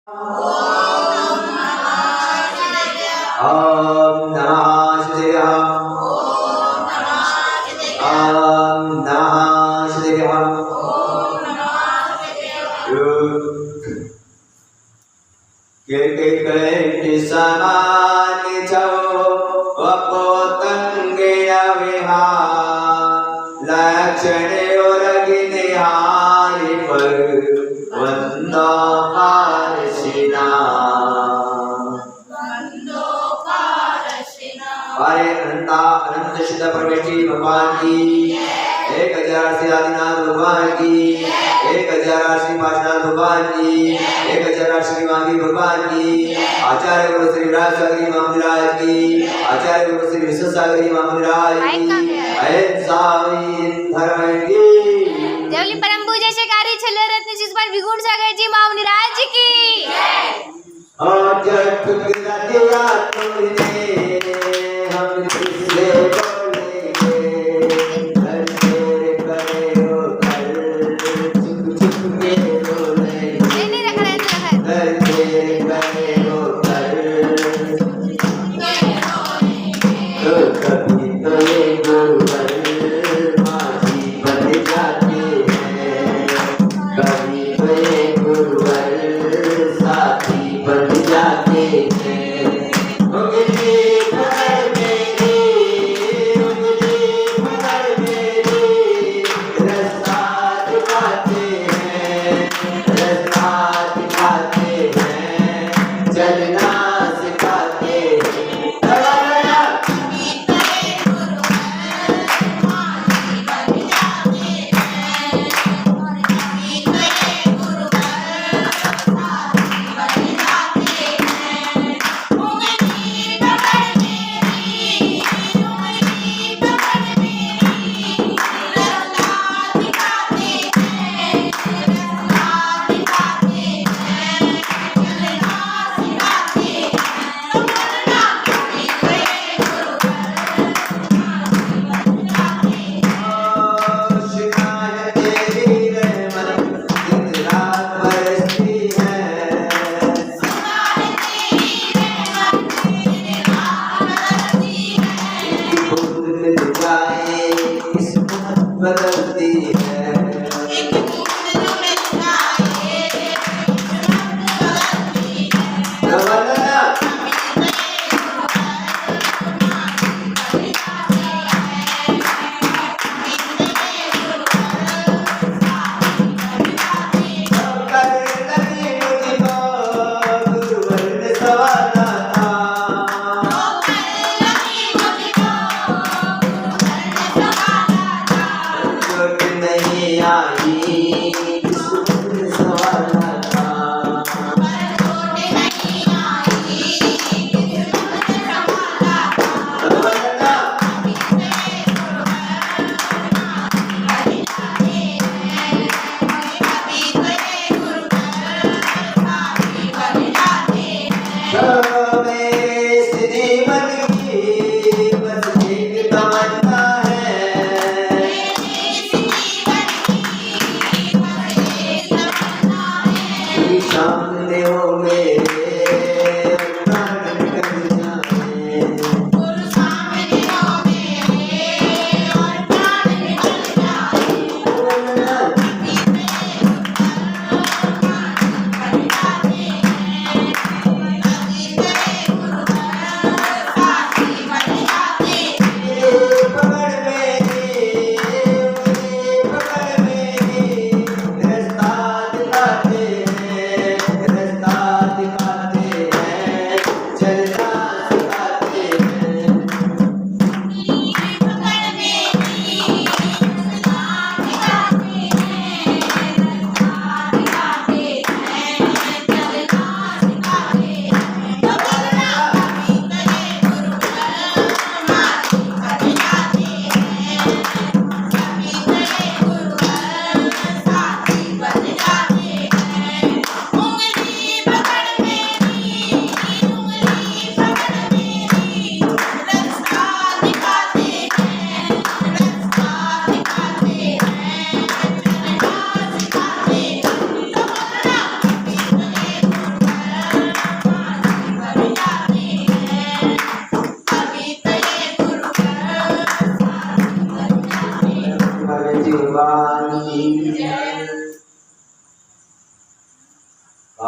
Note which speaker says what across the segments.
Speaker 1: ओम नमः शिवाय। ओम नमः शिवाय। के समान छो वपोतंगेय विहार लक्षण और गिनहारि पर वंदो पारसिना। पारे अनंता अनंत सिद्ध परमेश्वरी भगवान की 1000 श्री आदिनाथ भगवान की 1000 श्री पार्श्वनाथ भगवान की 1000 श्री मांगी भगवान की आचार्य गुरु श्री राजसागरी महाराज की आचार्य गुरु श्री विश्वसागरी महाराज की अहिंसा धर्म की
Speaker 2: देवली परम पूज्य शिकारी छल्ले रत्न जिसपर विगुण सागर जी महाराज की
Speaker 1: और जब गुजरातिया तोड़ने हम किससे बोलेंगे घर तेरे करे हो घर चुप चुप के बोलेंगे
Speaker 2: नहीं रखा है
Speaker 1: घर तेरे करे हो घर तो कभी तो ये गुरुवर माझी बन जाते हैं कभी तो ये गुरुवर साथी बन जाते हैं। उंगली पकड़ मेरी रास्ता दिखाते हैं चलना सिखाते हैं। बदलती है नहीं आई सवाल सामने हो मेरे प्राण निकल जाए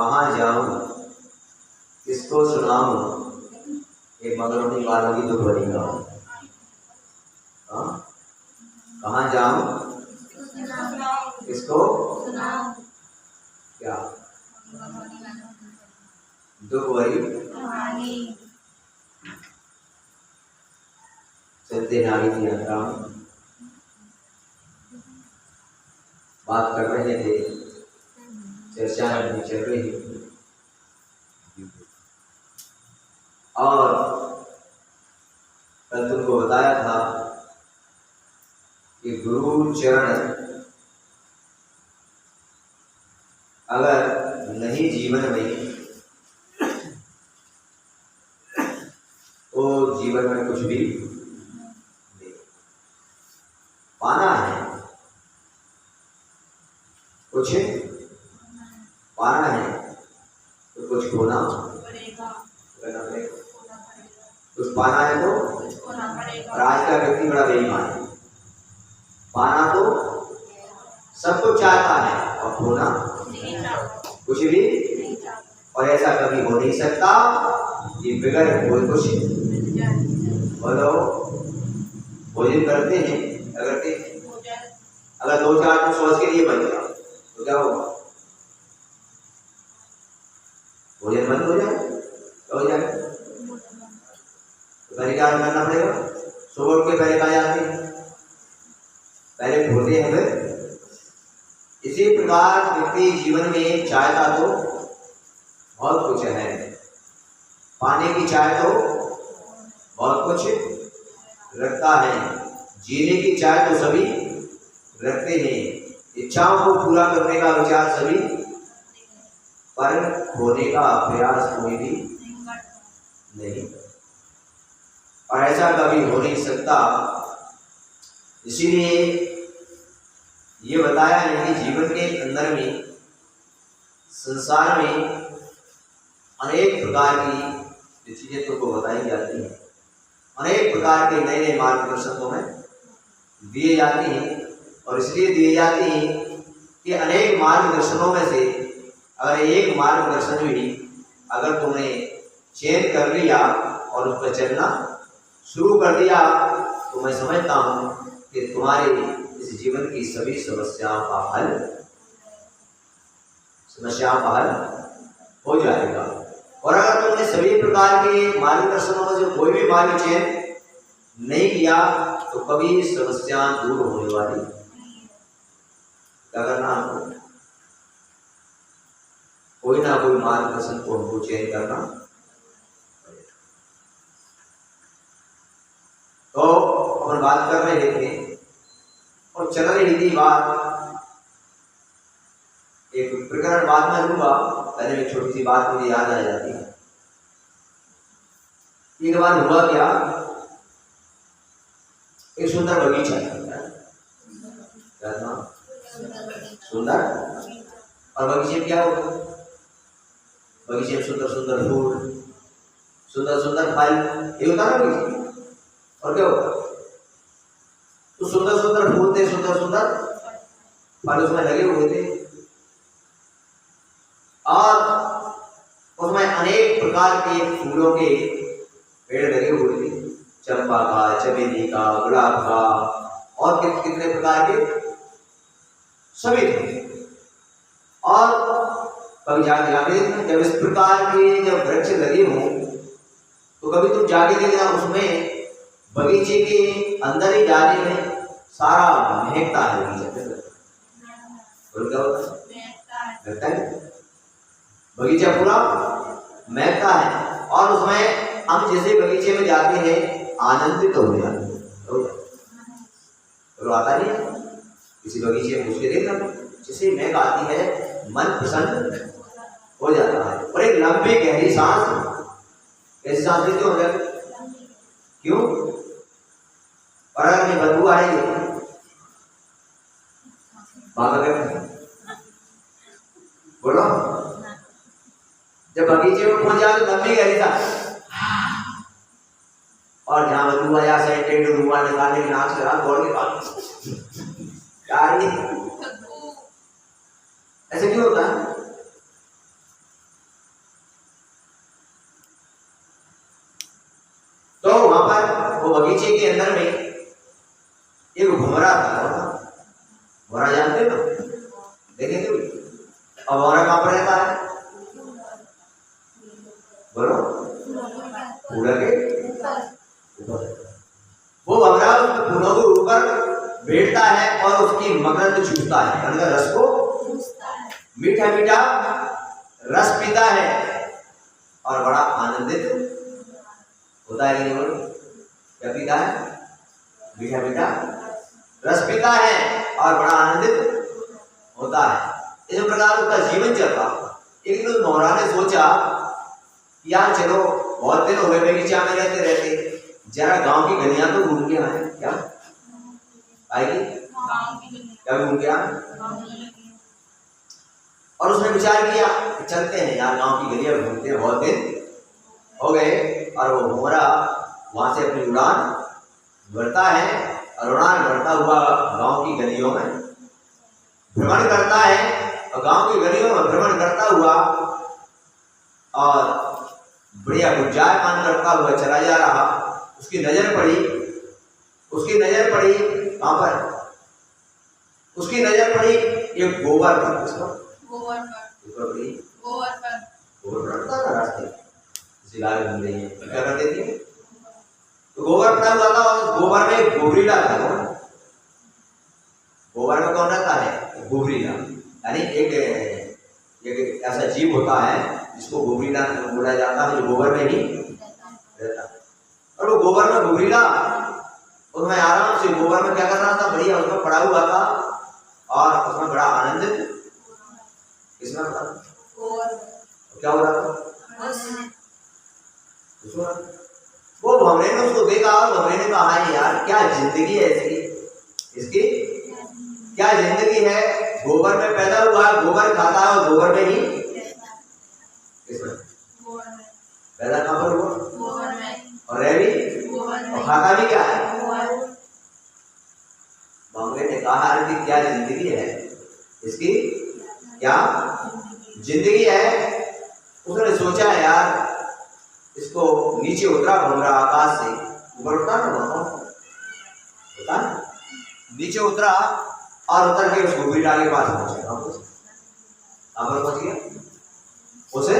Speaker 1: कहाँ जाऊं, किसको सुनाऊं, एक मगरमच्छ वालों की दुख भरी का। कहाँ जाऊं, किसको क्या दुख भरी चलते नारी की यात्रा में बात कर रहे थे, चर्चा चल रही थी। और कल तुमको बताया था कि गुरु चरण अगर नहीं जीवन में, तो जीवन में कुछ भी नहीं पाना है। कुछ पाना है तो कुछ खोना पड़ेगा। कुछ पाना है तो और आज का व्यक्ति बड़ा बेईमान है। पाना तो सब कुछ चाहता है और खोना कुछ भी, और ऐसा कभी हो नहीं सकता कि बिगड़ कोई कुछ। बोलो, भोजन करते हैं, अगर 2-4 दिन सोच के लिए बन गया तो क्या होगा? भोजन बंद हो जाए तो हो जाए, तो पहले क्या करना पड़ेगा? सुबह उठ के पहले कहा जाते हैं, पहले भोजन है। फिर इसी प्रकार व्यक्ति जीवन में चाहता तो बहुत कुछ है, पाने की चाह तो बहुत कुछ रखता है, जीने की चाह तो सभी रखते हैं, इच्छाओं को पूरा करने का विचार सभी, पर खोने का प्रयास कोई भी नहीं, और ऐसा कभी हो नहीं सकता। इसीलिए ये बताया है कि जीवन के अंदर में, संसार में अनेक प्रकार की चीजें तुमको बताई जाती हैं, अनेक प्रकार के नए नए मार्गदर्शन तुम्हें दिए जाते हैं। और इसलिए दिए जाते हैं कि अनेक मार्गदर्शनों में से अगर एक मार्गदर्शन भी अगर तुमने चयन कर लिया और उस पर चलना शुरू कर दिया, तो मैं समझता हूँ कि तुम्हारे इस जीवन की सभी समस्याओं का हल हो जाएगा। और अगर तुमने सभी प्रकार के मार्गदर्शनों में से कोई भी मार्ग चयन नहीं किया, तो कभी समस्या दूर होने वाली। क्या करना हमको? कोई ना कोई मार्गदर्शन को हमको चयन करना। तो अपन बात कर रहे थे और चल रही थी बात, एक प्रकरण बाद में लूंगा, पहले एक छोटी सी बात मुझे याद आ जाती है। एक बार हुआ क्या, एक सुंदर बगीचा था, सुंदर, और बगीचे में क्या होता? बगीचे में सुंदर सुंदर फूल, सुंदर सुंदर फल, ये होता ना बगीचे। और क्या होता? तो सुंदर सुंदर फूल थे, सुंदर सुंदर फल उसमें लगे हुए थे, और उसमें अनेक प्रकार के फूलों के पेड़ लगे हुए थे, चंपा का, चमेली का, गुलाब का, और कितने प्रकार के सभी थे। और कभी जाके जब इस प्रकार के जब वृक्ष लगे हों, तो कभी तुम जाके देखना उसमें बगीचे के अंदर ही जाने में सारा महकता है बगीचा। बोल क्या होता है? बगीचा पूरा महकता है, और उसमें हम जैसे बगीचे में जाते हैं आनंदित हो जाते हैं। तो आता नहीं है किसी बगीचे में उसके देखना, जैसे महक आती है मन प्रसन्न हो जाता है, और एक लंबी गहरी सांस, कैसी सांस लेते हो जाए? क्यों? और अगर मैं बदबू आ रही है बोलो, जब बगीचे में पहुंच जाओ तो लंबी गहरी सांस, और जहां बदबू आया सेंटेड रुमाल निकालने की नाक से दौड़ के पास ऐसे क्यों होता है? तो वहां पर वो बगीचे के अंदर में एक भंवरा था। भंवरा जानते हो ना, देखे थे? अब भंवरा कहां पर रहता है? बोलो, फूलों के ऊपर। वो भंवरा फूलों के ऊपर बैठता है और उसकी मकरंद चूसता है, यानी रस को मीठा मीठा रस पीता है और बड़ा आनंदित होता है। नहीं बोलो, क्या पीता है? मीठा मीठा रस पीता है और बड़ा आनंदित होता है। इस प्रकार उसका जीवन चल रहा। एक दिन भंवरा ने सोचा, यार चलो बहुत दिन हो गए बगीचा में रहते रहते, जरा गांव की गलियां तो घूम के आए। क्या आएगी? क्या घूम के आए? और उसने विचार किया कि चलते हैं यार, गांव की गलियां घूमते हैं, बहुत दिन हो गए। और वो भंवरा वहां से अपनी उड़ान भरता है और उड़ान भरता हुआ गांव की गलियों में भ्रमण करता है। और गांव की गलियों में भ्रमण करता हुआ और बढ़िया गुंजायमान करता हुआ चला जा रहा। उसकी नजर पड़ी कहां पर? उसकी नजर पड़ी एक गोबर पर। किसको? गोबर पड़ता था रास्ते, इसी लाल घूम रही है, क्या कर देती है? तो गोबर पड़ा हुआ था और उस गोबर में एक गोबरीला था। गोबर में कौन रहता है? गोबरीला, यानी एक ऐसा जीव होता है जिसको गोबरीला बोला जाता है, जो गोबर में ही रहता है। और वो गोबर में गोबरीला उसमें आराम से गोबर में क्या कर रहा था? बढ़िया उसमें पड़ा हुआ था और उसमें बड़ा आनंदित। किसमें पड़ा? क्या हो रहा था? वो भंवरे ने उसको देखा और भंवरे ने कहा, यार क्या जिंदगी है इसकी क्या जिंदगी है? गोबर में पैदा हुआ, गोबर खाता है और गोबर में ही पैदा कहां पर हुआ? और रह भी और खाता भी क्या है? भंवरे ने कहा, अरे क्या जिंदगी है इसकी? क्या जिंदगी है? उसने सोचा, यार इसको नीचे उतरा भंवरा, आकाश से ऊपर उतरा ना, होता नीचे उतरा और उतर के उस गोबरीला के पास पहुंचा। कहां पर पहुंच गया? उसे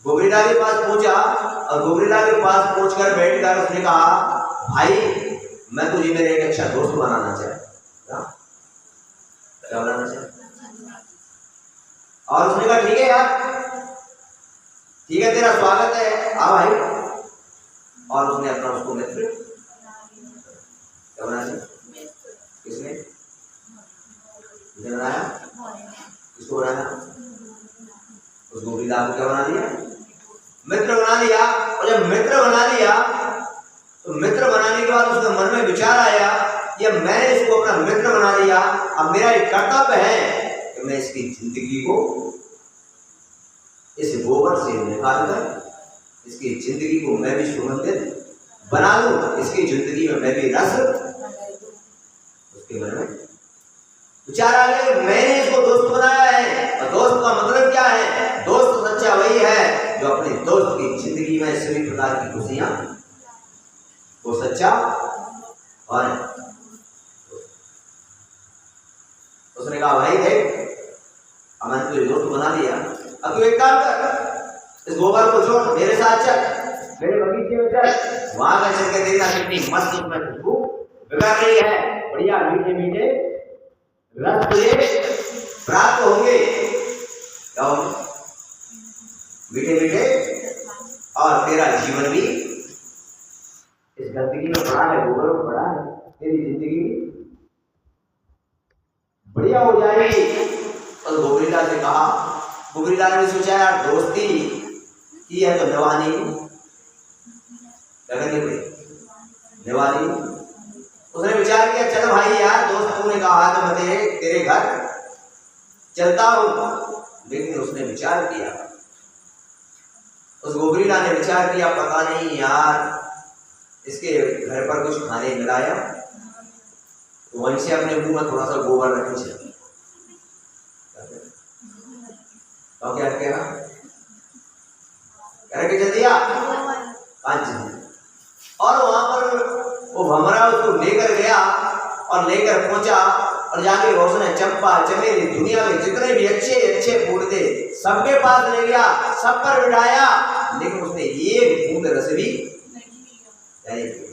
Speaker 1: गोबरीला के पास पहुंचा और गोबरीला के पास पहुंचकर बैठकर उसने कहा, भाई मैं तुझे मेरे एक अच्छा दोस्त बनाना चाहता। क्या बनाना चाहता? और उसने कहा, ठीक है यार, ठीक है, तेरा स्वागत है, आ भाई। और उसने अपना उसको मित्र क्या बनाया? किसने बनाया? किसको बनाया? उस गोबरीला को क्या बना दिया? मित्र बना दिया। और जब मित्र बना दिया तो मित्र बनाने के बाद उसके मन में विचार आया, ये मैंने इसको अपना मित्र बना लिया, अब मेरा एक कर्तव्य है कि मैं इसकी जिंदगी को इस गोबर से निकालकर इसकी जिंदगी को मैं भी सुगंधित बना लूं, इसकी जिंदगी में मैं भी रस। उसके मन में विचार आ गया, मैंने इसको दोस्त बनाया है। और दोस्त का मतलब क्या है? दोस्त सच्चा वही है जो अपने दोस्त की जिंदगी में सभी प्रकार की खुशियां, वो सच्चा। और उसने कहा, भाई देख, अब मैंने तुझे दोस्त बना लिया, अब तू एक काम कर, इस गोबर को छोड़, मेरे साथ चल, मेरे बगीचे में चल, वहां का चल के देखना कितनी मस्त उसमें खुशबू बिगड़ रही है, बढ़िया मीठे मीठे रस तुझे प्राप्त होंगे। क्या होंगे? मीठे मीठे। और तेरा जीवन भी इस गंदगी में पड़ा है, गोबर में पड़ा है, तेरी जिंदगी बढ़िया हो जाएगी। और गोबरीला से कहा, गोबरीला ने सोचा, यार दोस्ती की है तो निभानी निभानी। उसने विचार किया, चल भाई यार, दोस्त तूने कहा तो मैं तेरे घर चलता हूं। लेकिन उसने विचार किया, उस गोबरीला ने विचार किया, पता नहीं यार इसके घर पर कुछ खाने मिलाया, तो वहीं से अपने मुंह में थोड़ा सा गोबर रखने चाहिए। तो क्या कह रहा? करके चल दिया। और वहां पर वो भमरा उसको लेकर गया और लेकर पहुंचा और जाके उसने चंपा चमेली दुनिया में जितने भी अच्छे अच्छे फूल थे सबके पास ले गया, सब पर बिठाया, लेकिन उसने एक बूंद रस भी नहीं पिया,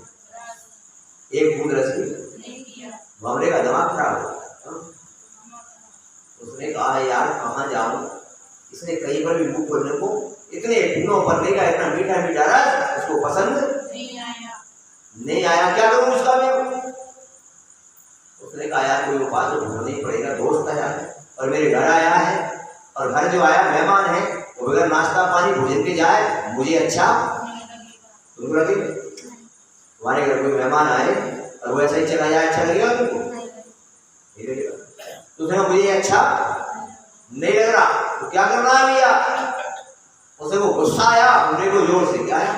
Speaker 1: एक बूंद रस भी नहीं पिया। भमरे का दिमाग खराब हो गया। उसने कहा यार कहाँ जाऊं, इसने कहीं पर भी मुंह खोलने को इतने फूलों पर ले गया, इतना मीठा मीठा रस उसको पसंद नहीं आया, क्या करूं उसका मैं। उसने कहा यार कोई उपाय तो ढूंढना ही पड़ेगा, दोस्त है और मेरे घर आया है और घर जो आया मेहमान है वो बगैर नाश्ता पानी भोजन के जाए मुझे अच्छा तुम लगे। तुम्हारे घर कोई मेहमान आए और वो ऐसा ही चला जाए, अच्छा लगेगा तुमको? नहीं लगेगा। तो उसने मुझे अच्छा नहीं लग रहा तो क्या करना है भैया। उसे वो गुस्सा आया, उन्हें को जोर से क्या आया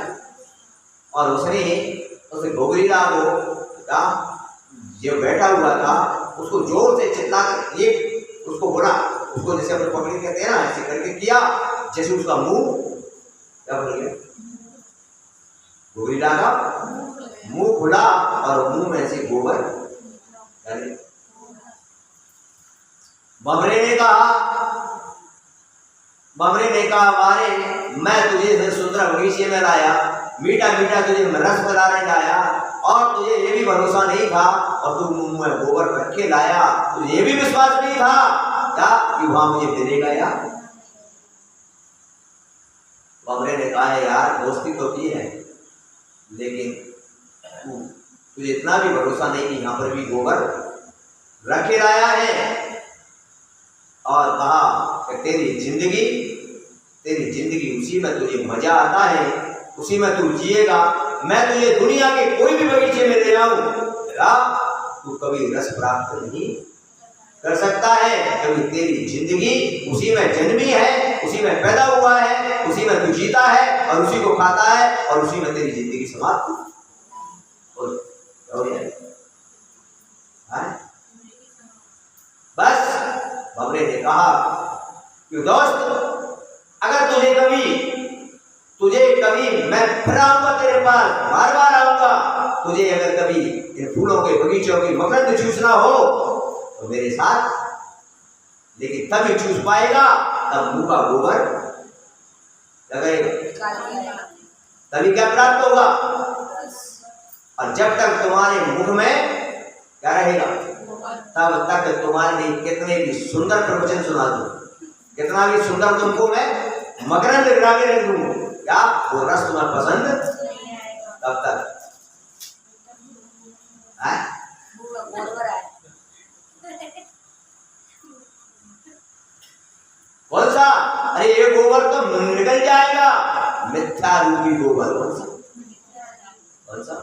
Speaker 1: और उसने उसे घोगरी ला वो जो बैठा हुआ था उसको जोर से चिल्लाकर ये उसको बोला, उसको जैसे अपने पकड़ कहते हैं ना ऐसे करके किया, जैसे उसका मुंह क्या बोल गया, घोगरी डाला, मुंह खुला और मुंह में से गोबर। भमरे ने कहा मारे मैं तुझे सुंदर बगीचे में लाया, मीठा मीठा तुझे रस पिलाने लाया और तुझे ये भी भरोसा नहीं था और तू मुंह में गोबर रख के लाया, तुझे ये भी विश्वास नहीं था क्या कि वहां मुझे मिलेगा यार। भमरे ने कहा है यार दोस्ती तो की है लेकिन तुझे इतना भी भरोसा नहीं कि यहाँ पर भी गोबर रख के लाया है। और कहा कि तेरी जिंदगी उसी में तुझे मजा आता है, उसी में तू जिएगा। मैं तुझे दुनिया के कोई भी बगीचे में ले आऊं तू कभी रस प्राप्त नहीं कर सकता है, क्योंकि तेरी जिंदगी उसी में जन्मी है, उसी में पैदा हुआ है, उसी में तू जीता है और उसी को खाता है और उसी में तेरी जिंदगी समाप्त हो जाएगी। बस भमरे ने कहा कि दोस्त अगर तुझे कभी मैं फिर आऊंगा तेरे पास, बार बार आऊंगा, तुझे अगर कभी इन फूलों के बगीचों की मकरंद चूसना हो तो मेरे साथ, लेकिन तभी चूस पाएगा तब मुंह का गोबर लगेगा, तभी क्या प्राप्त होगा। और जब तक तुम्हारे मुख में क्या रहेगा तब तक तुम्हारे लिए कितने भी सुंदर प्रवचन सुना दूं, कितना भी सुंदर तुमको मैं मकरंद गिरा के रख दूं, क्या वो रस तुम्हें पसंद तब तक कौन सा, अरे ये गोबर तो निकल जाएगा, मिथ्या रूपी गोबर। कौन सा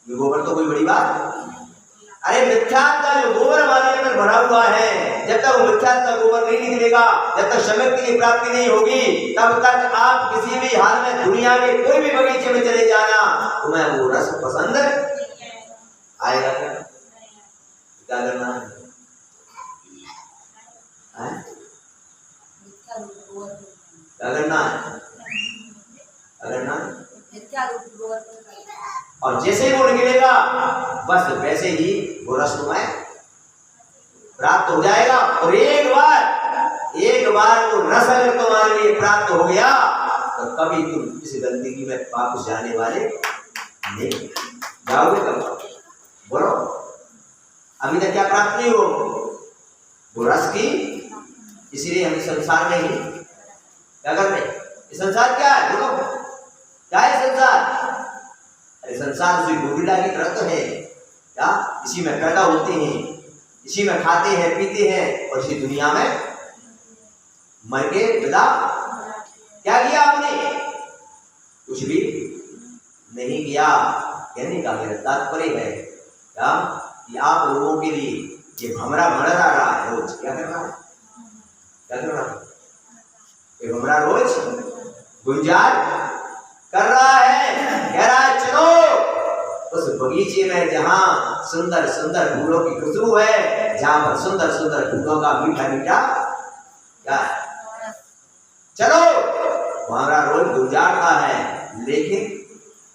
Speaker 1: ये गोबर तो कोई बड़ी बात, अरे मिथ्या का जो गोबर हमारे अंदर भरा हुआ है, जब तक वो मिथ्या का गोबर नहीं निकलेगा, जब तक शमक की प्राप्ति नहीं होगी, तब तक आप किसी भी हाल में दुनिया के कोई भी बगीचे में चले जाना, तुम्हें वो रस पसंद आएगा क्या? क्या करना है? क्या करना है? और जैसे ही वो निकलेगा बस वैसे ही वो रस तुम्हें प्राप्त हो जाएगा। और एक बार वो रस अगर तुम्हारे लिए प्राप्त हो गया तो कभी तुम इस गंदगी में वापस जाने वाले नहीं जाओगे। कब बोलो, अभी तक क्या प्राप्त नहीं हो वो रस की, इसीलिए हम संसार में ही क्या कर रहे हैं। संसार क्या है बोलो, क्या है संसार? अरे संसार उसी गोविंदा की तरह तो है क्या, इसी में पैदा होते हैं, इसी में खाते हैं पीते हैं और इसी दुनिया में मर के विदा। क्या किया आपने? कुछ भी नहीं किया। कहने का मेरा तात्पर्य है क्या कि आप लोगों के लिए ये भमरा भर रहा है, रोज क्या कर रहा है, क्या कर रहा है? ये भमरा रोज गुंजार कर रहा है, कह रहा है चलो उस बगीचे में जहां सुंदर सुंदर फूलों की खुशबू है, जहां पर सुंदर सुंदर फूलों का मीठा मीठा क्या है, चलो हमारा रोज गुजारता है। लेकिन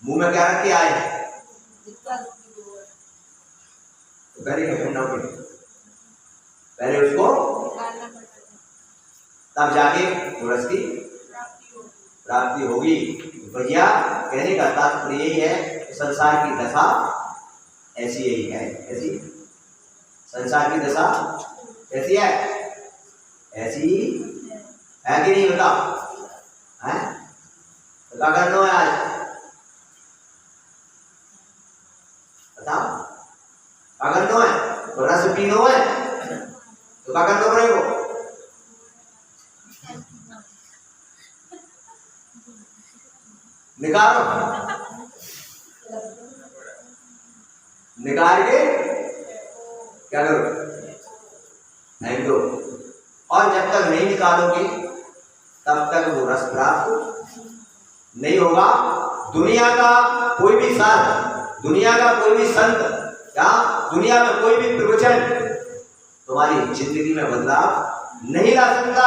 Speaker 1: मुंह में क्या रख के आए हैं? तो पहले क्या करना पड़ेगा? पहले उसको तब जाके रस की प्राप्ति होगी। भैया कहने का तात्पर्य यही है, संसार की दशा ऐसी यही है। ऐसी संसार की दशा कैसी है? ऐसी है कि नहीं? बताओ है? तो क्या करना है आज? बताओ क्या करना है? तो रस पीना है तो क्या करना पड़ेगा? निकालो, निकाल के क्या करो? फेंक दो। और जब तक नहीं निकालोगे तब तक वो रस प्राप्त नहीं होगा। दुनिया का कोई भी साधु, दुनिया का कोई भी संत, या दुनिया में कोई भी प्रवचन तुम्हारी जिंदगी में बदलाव नहीं ला सकता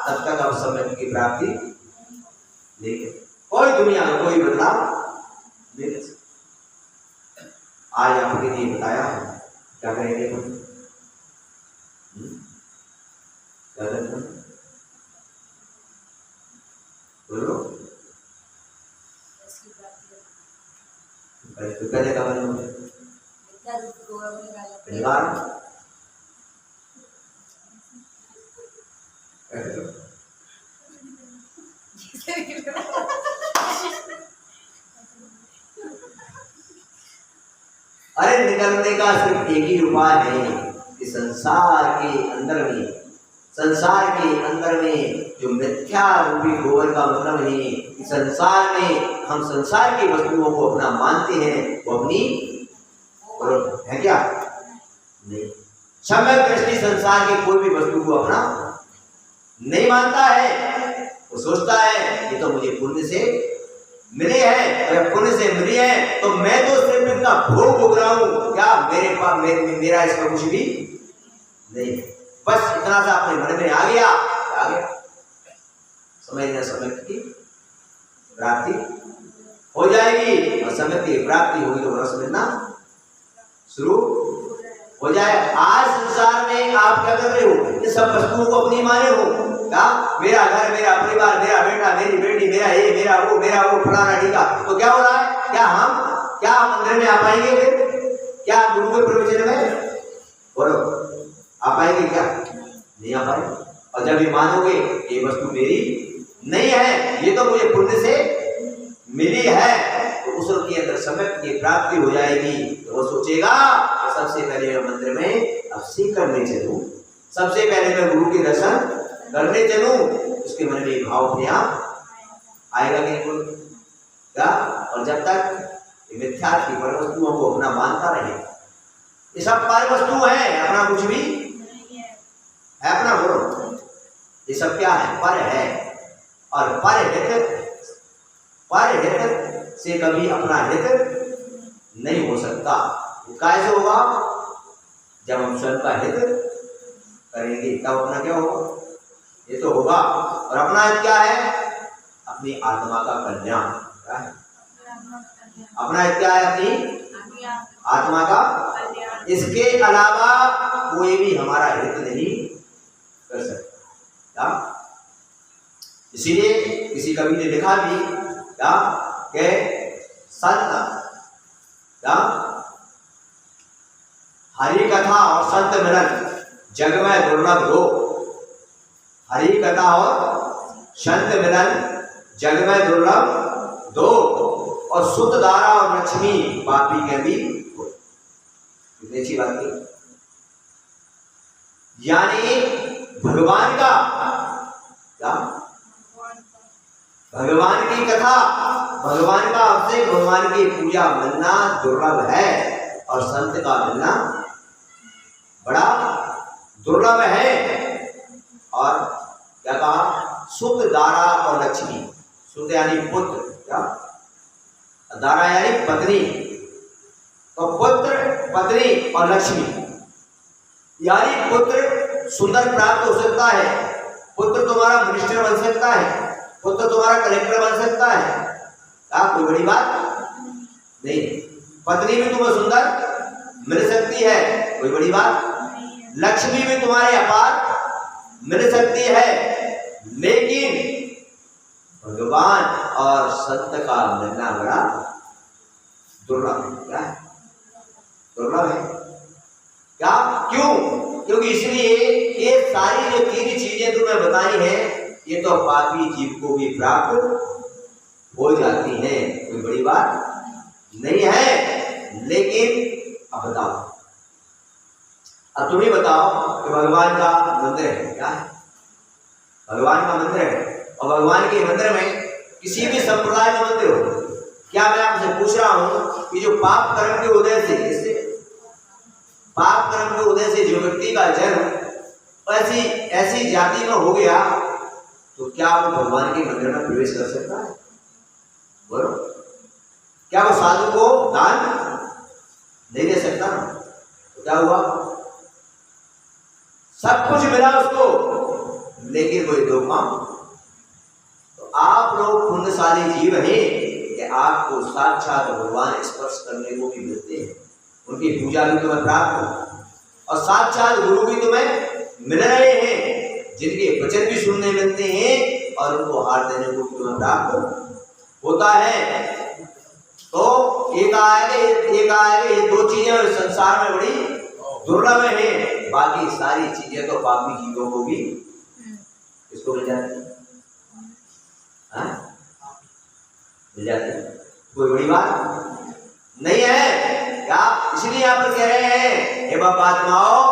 Speaker 1: तब तक आप समय की प्राप्ति नहीं कर। कोई दुनिया में कोई बदलाव नहीं कर सकता। आज आपके लिए बताया क्या करेंगे हम? क्या करना? बोलो। तो पहले क्या करना? अरे निकलने का सिर्फ एक ही उपाय है कि संसार के अंदर में जो मिथ्या रूपी गोबर का मतलब है कि संसार में हम संसार की वस्तुओं को अपना मानते हैं, वो अपनी है क्या? नहीं। सम्यक दृष्टि संसार के कोई भी वस्तु को अपना नहीं मानता है। वो सोचता है ये तो मुझे पुण्य से मिले हैं, अगर पुण्य से मिली है तो मैं तो सिर्फ इनका भोग भोग रहा हूं, क्या मेरे पास मेरा इसका कुछ भी नहीं। बस इतना सा अपने मन में आ गया। समझना, समय की प्राप्ति हो जाएगी और समय की प्राप्ति होगी तो रस मिलना शुरू हो जाए। आज संसार में आप क्या कर रहे हो? ये सब वस्तुओं को अपनी माने हो। क्या? मेरा घर, मेरा परिवार, मेरा बेटा, मेरी बेटी, मेरा ये, मेरा वो फलाना टीका। तो क्या हो रहा है? क्या मंदिर में आ पाएंगे फिर? क्या गुरु के प्रवचन में बोलो आ पाएंगे? क्या नहीं आ पाएंगे। और जब ये मानोगे ये वस्तु मेरी नहीं है, ये तो मुझे पुण्य से मिली है, तो उसके अंदर समय की प्राप्ति हो जाएगी। तो वो सोचेगा सबसे पहले मैं मंदिर में अब सीख करने चलूं, सबसे पहले मैं गुरु के दर्शन करने चलूं। उसके मन में भाव अपने आप आएगा कि क्या? और जब तक मिथ्या की पर वस्तुओं को अपना मानता रहे, ये सब पर वस्तु है, अपना कुछ भी है। अपना बोलो, ये सब क्या है? पर है। और पर हित से कभी अपना हित नहीं हो सकता। कैसे होगा? जब हम स्वयं का हित करेंगे तब अपना क्या होगा? ये तो होगा। और अपना हित क्या है? अपनी आत्मा का कल्याण। क्या है अपना हित? क्या है? अपनी आत्मा का। इसके अलावा कोई भी हमारा हित नहीं कर सकता। इसीलिए किसी कवि ने लिखा भी क्या के संत क्या हरि कथा और संत मिलन जग में दुर्लभ दो। हरि कथा और संत मिलन जग में दुर्लभ दो। और शुद्ध धारा और लक्ष्मी पापी के भी अच्छी बात की। यानी भगवान का क्या? भगवान की कथा, भगवान का अभिषेक, भगवान की पूजा मिलना दुर्लभ है और संत का मिलना बड़ा दुर्लभ है। और क्या कहा? शुद्ध दारा और लक्ष्मी। शुद्ध यानी पुत्र, क्या? दारा यानी पत्नी। तो पुत्र, पत्नी और लक्ष्मी यानी पुत्र सुंदर प्राप्त हो सकता है, पुत्र तुम्हारा मिनिस्टर बन सकता है, पुत्र तुम्हारा कलेक्टर बन सकता है। क्या कोई बड़ी बात नहीं, पत्नी भी तुम्हें सुंदर मिल सकती है, कोई बड़ी बात। लक्ष्मी भी तुम्हारे अपार मिल सकती है, लेकिन भगवान और संत का मिलना बड़ा दुर्लभ है। क्या है? दुर्लभ है। क्या? क्यों? क्योंकि इसलिए ये सारी जो 3 चीजें तुम्हें बताई हैं, ये तो पापी जीव को भी प्राप्त हो जाती हैं, कोई बड़ी बात नहीं है। लेकिन अब बताओ, अब तुम ही बताओ कि भगवान का मंदिर है, क्या है? भगवान का मंदिर है, और भगवान के मंदिर में किसी भी संप्रदाय का मंदिर हो, क्या मैं आपसे पूछ रहा हूं कि जो पाप कर्म के उदय से, इससे पाप कर्म के उदय से जो व्यक्ति का जन्म ऐसी जाति में हो गया, तो क्या वो भगवान के मंदिर में प्रवेश कर सकता है? बोलो, क्या वो साधु को दान नहीं दे सकता? तो क्या हुआ? सब कुछ मिला उसको, लेकिन वो दो काम। तो आप लोग पुण्यशाली जीव हैं कि आपको साक्षात भगवान स्पर्श करने को भी मिलते हैं, उनकी पूजा भी तुम्हें प्राप्त हो, और साक्षात गुरु भी तुम्हें मिल रहे हैं, जिनके वचन भी सुनने मिलते हैं और उनको हार देने को भी तुम्हें प्राप्त होता है। तो एक आएगा ये 2 चीजें संसार में बड़ी दुर्लभ है, बाकी सारी चीजें तो पापी जीवों को भी इसको मिल जाती है, मिल जाती है, कोई बड़ी बात नहीं है। क्या? इसलिए यहाँ पर कह रहे हैं, हे बापात्माओं,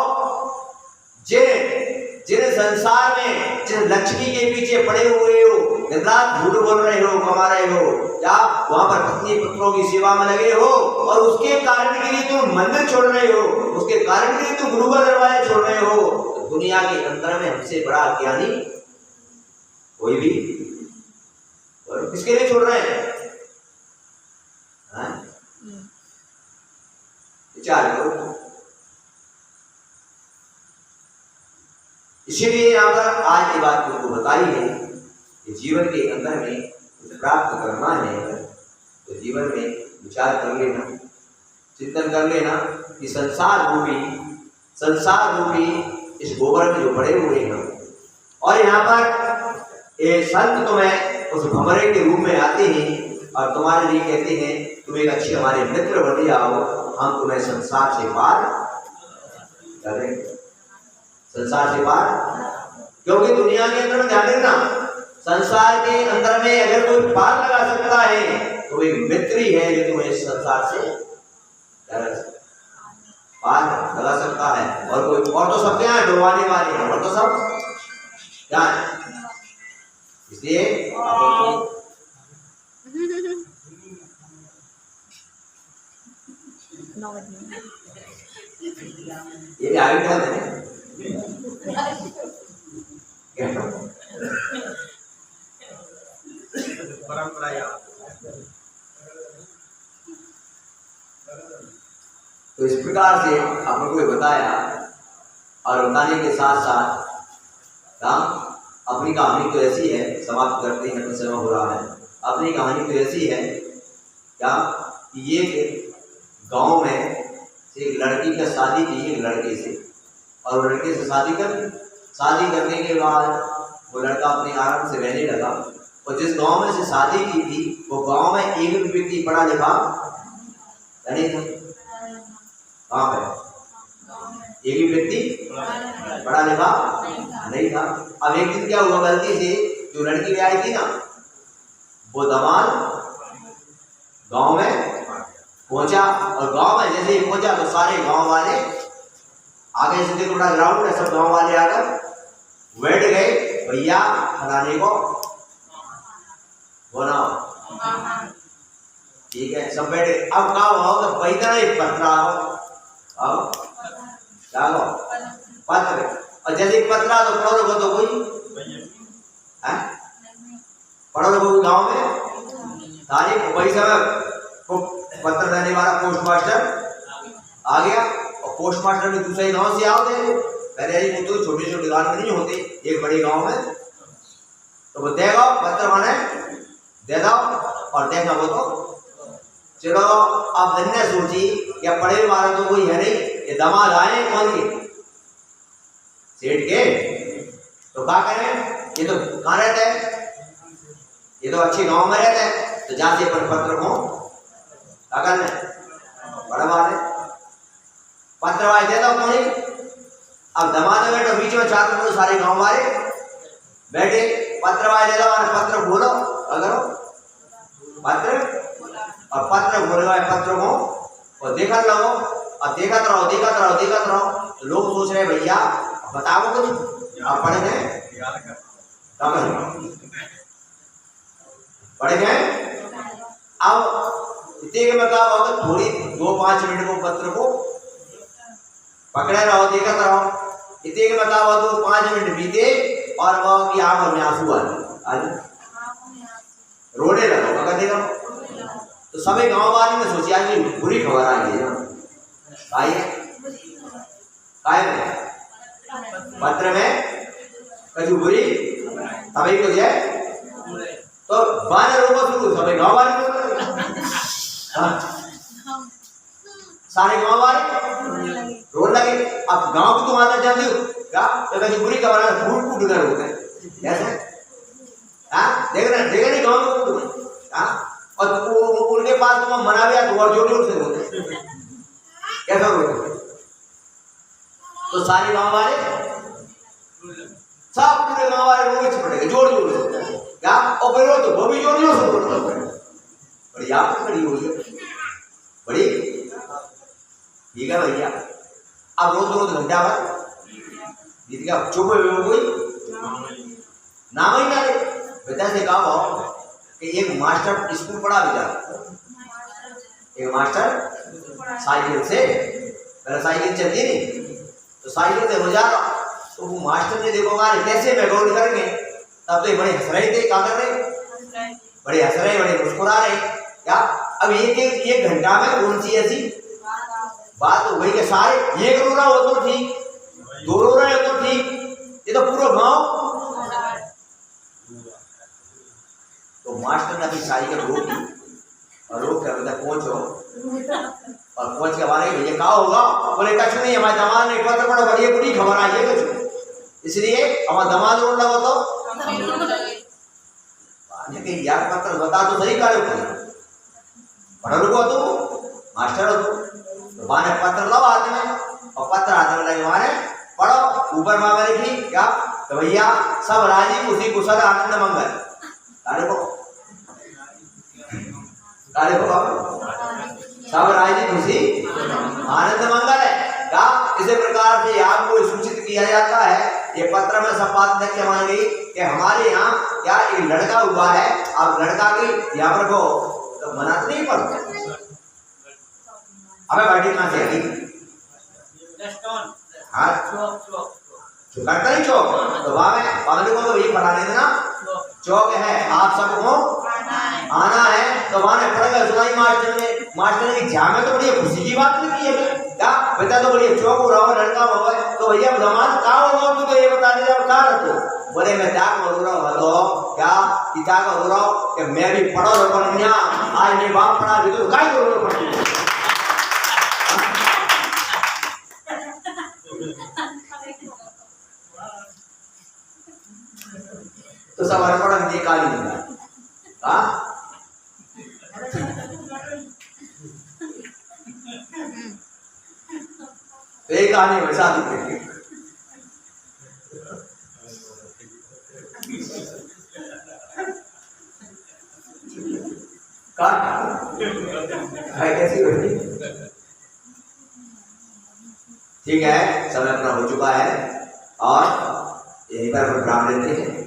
Speaker 1: जिन संसार में जिन लक्ष्मी के पीछे पड़े हुए हो, दिन रात झूठ बोल रहे हो, कमा रहे हो, क्या वहां पर पत्नी पुत्रों की सेवा में लगे हो, और उसके कारण के लिए तुम मंदिर छोड़ रहे हो, उसके कारण के लिए तुम गुरु का दरवाजा छोड़ रहे हो, तो दुनिया के अंदर में हमसे बड़ा ज्ञानी कोई भी, और किसके लिए छोड़ रहे हैं? विचार करो। इसीलिए यहाँ पर आज ये बात तुमको बताई है कि जीवन के अंदर में कुछ प्राप्त करना है, तो जीवन में विचार कर लेना, चिंतन कर लेना कि संसार रूपी इस गोबर में जो बड़े हुए हैं, और यहाँ पर ये संत तुम्हें उस भंवरे के रूप में आते हैं और तुम्हारे लिए कहते हैं तुम एक अच्छे हमारे मित्र बन जाओ, हम तुम्हें संसार से पार करें, संसार से पार। क्योंकि दुनिया के अंदर में ध्यान रखना, संसार के अंदर में अगर कोई पार लगा सकता है तो एक मित्र ही है जो तुम्हें संसार से पार लगा सकता है, और कोई और तो सब क्या है? डुबाने वाले हैं, और तो सब क्या है? इसलिए ये आगे क्या है? परंपरा याद। तो इस प्रकार से आप लोगों को बताया, और बताने के साथ साथ अपनी कहानी तो ऐसी है, समाप्त करते हैं तो समय हो रहा है। अपनी कहानी तो ऐसी है क्या कि ये गांव में एक लड़की का शादी की एक लड़के से, और वो लड़के से शादी करने के बाद वो लड़का अपने आराम से रहने लगा, और जिस गांव में से शादी की थी वो गांव में एक भी व्यक्ति पढ़ा लिखा नहीं था। कहाँ पे एक भी व्यक्ति पढ़ा लिखा नहीं था। अब एक दिन क्या हुआ, गलती से जो लड़की आई थी ना, वो दामाद गांव में पहुंचा, और गांव में जैसे ही पहुंचा तो सारे गांव वाले आगे से, देखो बड़ा ग्राउंड है, सब गांव वाले आकर बैठ गए, भैया फलाने को बनाओ, ठीक है, सब बैठे। अब क्या हुआ तो पैदल एक पत्रा हो, अब क्या हो पत्र, और जैसे पत्रा तो पढ़ो तो कोई है पढ़ो कोई गांव में तारीख पैसा पत्र देने वाला पोस्ट मास्टर आ गया, और पोस्ट मास्टर भी दूसरे गांव से आओ थे, पहले वो तो छोटे छोटे गांव में नहीं होते, एक बड़े गांव में, तो वो देगा पत्र माने दे दो, और देखा वो तो चलो अब मैंने सोची क्या पढ़े वाला तो कोई है नहीं, ये दामाद आए कौन के, सेठ के, तो क्या करें, ये तो कहाँ रहते हैं, ये तो अच्छे गांव में रहते हैं, तो जाते पर पत्र को क्या करना पढ़वा दे, पत्र वाले दे दो कोई। अब दामाद बैठो बीच में चार लोग सारे गांव वाले बैठे, पत्र वाले दे दो और पत्र बोलो अगर पत्र, और पत्र बोले हुए पत्र को और देखा रहो, अब देखत रहो देखत रहो देखत रहो, तो लोग सोच रहे भैया बताओ कुछ आप पढ़े गए पढ़े गए। अब इतने के बताओ अगर थोड़ी 2-5 मिनट को पत्र को पकड़े रहो देखत रहो, इतने के बताओ 2-5 मिनट बीते और वह की आंखों में आंसू आ रोने लगा अगर देखो, तो सभी गांव वाले ने सोचा कि बुरी खबर आ गई है पत्र में कछु बुरी सभी को दिया, तो बाने रोको शुरू सभी गांव वाले सारे गांव वाले रोने लगे। अब गांव को तुम आना जानते हो क्या, तो कछु बुरी खबर है फूट फूट कर रोते ऐसे, देखना नहीं गांव में तुम्हें, और उनके पास तुम मना भी तो और जोर जोर से बोलते कैसा बोलते, तो सारे गांव वाले सब पूरे गांव वाले रोने से पड़ेगा जोर जोर से क्या, और फिर तो वो भी जोर जोर से बोलते बड़ी आपस खड़ी हुई है बड़ी ठीक है भैया। अब रोज घंटा भर बीत गया, चुप कोई नाम ही ना ले बेटा से कहा कि एक मास्टर स्कूल पढ़ा बेटा, एक मास्टर साइकिल से मेरा साइकिल चलती नहीं तो साइकिल से हो जा रहा, तो वो मास्टर ने देखो कैसे मैं गौर करेंगे, तब तो बड़े हंस रहे थे, क्या कर रहे बड़े हंस रहे बड़े मुस्कुरा रहे क्या। अब एक घंटा में कौन सी ऐसी बात हो गई कि सारे एक रो रहा हो तो ठीक, दो रो रहे हो तो ठीक, ये तो पूरा गांव। तो मास्टर ने अपनी साइकिल रोकी और रोक कर बोला पहुंचो, और पहुंच के बारे में ये कहा होगा, बोले कछ नहीं हमारे दामाद ने पत्र पढ़ो बढ़िया बुरी खबर आई है कुछ, इसलिए हमारा दामाद रोड लगा तो यार पत्र बता तो सही कार्य पढ़ो रुको तू मास्टर हो तो बाने पत्र लो हाथ में, और पत्र हाथ में लगे मारे पढ़ो, ऊपर माँ लिखी क्या, तो भैया सब राजी खुशी कुशल आनंद मंगल, सब राजी खुशी आनंद मंगल है क्या। इसी प्रकार से आपको सूचित किया जाता है, ये पत्र में सब बात तक मान गई कि हमारे यहाँ क्या एक लड़का हुआ है, अब लड़का की यहाँ पर को तो मना तो नहीं पड़ता, अबे बैठी कहाँ से आई हाँ करता ही चौक, तो वहां में पब्लिक को तो यही पढ़ा देना चौक है आप सबको आना है, तो वहां पढ़ेगा सुनाई मास्टर ने झामे तो बड़ी खुशी की बात नहीं है क्या, बेटा तो बड़ी चौक हो रहा लड़का हो गए, तो भैया जमान का होगा तू तो ये बता दे जब कहा रखो, बोले मैं क्या बोल रहा हूँ तो क्या पिता का हो रहा हूँ कि मैं भी पढ़ो रहा आज मेरे बाप पढ़ा दी तो क्या करो पढ़ी तो सब अनपढ़ निकाल ही नहीं तो एक कहानी वैसा दिखेगी कैसी होगी। ठीक है समय अपना हो चुका है और यहीं पर विराम लेते हैं।